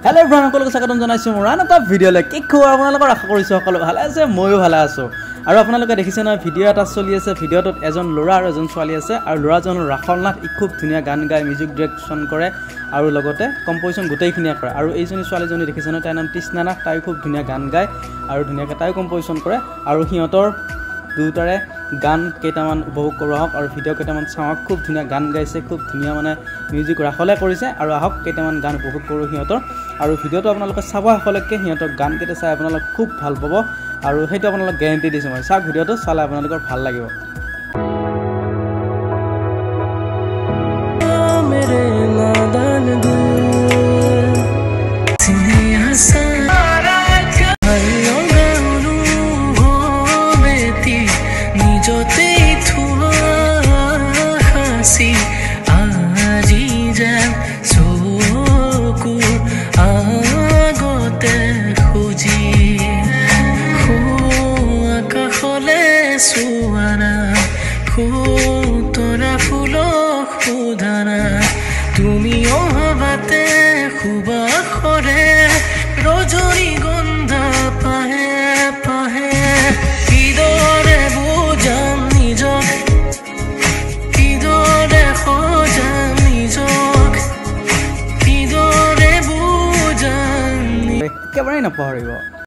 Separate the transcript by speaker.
Speaker 1: hello everyone সকলকে স্বাগতম জনাইছো মোৰ আন এটা ভিডিঅ'লৈ কি খবৰ আপোনালোকৰ আশা কৰিছো সকলো ভালে আছে ময়ো ভালে আছো আৰু আপোনালোকে দেখিছে না ভিডিঅ' এটা চলি আছে ভিডিঅ'টোত এজন ল'ৰা আৰু এজন ছোৱালী আছে আৰু ল'ৰাজনৰ ৰাখল নাথ খুব ধুনীয়া গান গায় মিউজিক ডিৰেকশ্যন কৰে আৰু লগতে কম্পোজিশন গোটেইখিনিয়ে কৰে আৰু এইজনী ছোৱালীজনী দেখিছে না তাইৰ নাম তৃষ্ণা নাথ তাই খুব ধুনীয়া গান গায় আৰু ধুনীয়াকৈ তাই কম্পোজিশন কৰে আৰু সিহঁতৰ দুটাৰে গান কেইটামান উপভোগ কৰোঁ আহক আৰু ভিডিঅ' কেইটামান চাওক খুব ধুনীয়া গান গাইছে খুব ধুনীয়া মানে মিউজিক ৰাখলে কৰিছে আৰু আহক কেইটামান গান উপভোগ কৰোঁ সিহঁতৰ আৰু ভিডিঅ'টো আপোনালোকে চাব শেষলৈকে সিহঁতৰ গান কেইটা চাই আপোনালোকে খুব ভাল পাব আৰু সেইটো আপোনালোকক গেৰাণ্টি দিছোঁ মই চাওক ভিডিঅ'টো চালে আপোনালোকৰ ভাল লাগিব
Speaker 2: मेरे नादान दिल सीने हंसा নিজতে থোৱা হাসি আজি যেন চকু আগতে খুজি আকাশলে চোৱানা তৰা ফুলক সোধানা তুমি অহাবাতে খুবা খৰে ৰজনী গন্ধা পাহে পাহে কিদৰে বুজাম নিজক কিদৰে সজাম নিজক কিদৰে বুজাম
Speaker 1: একেবাৰে নপাহৰিব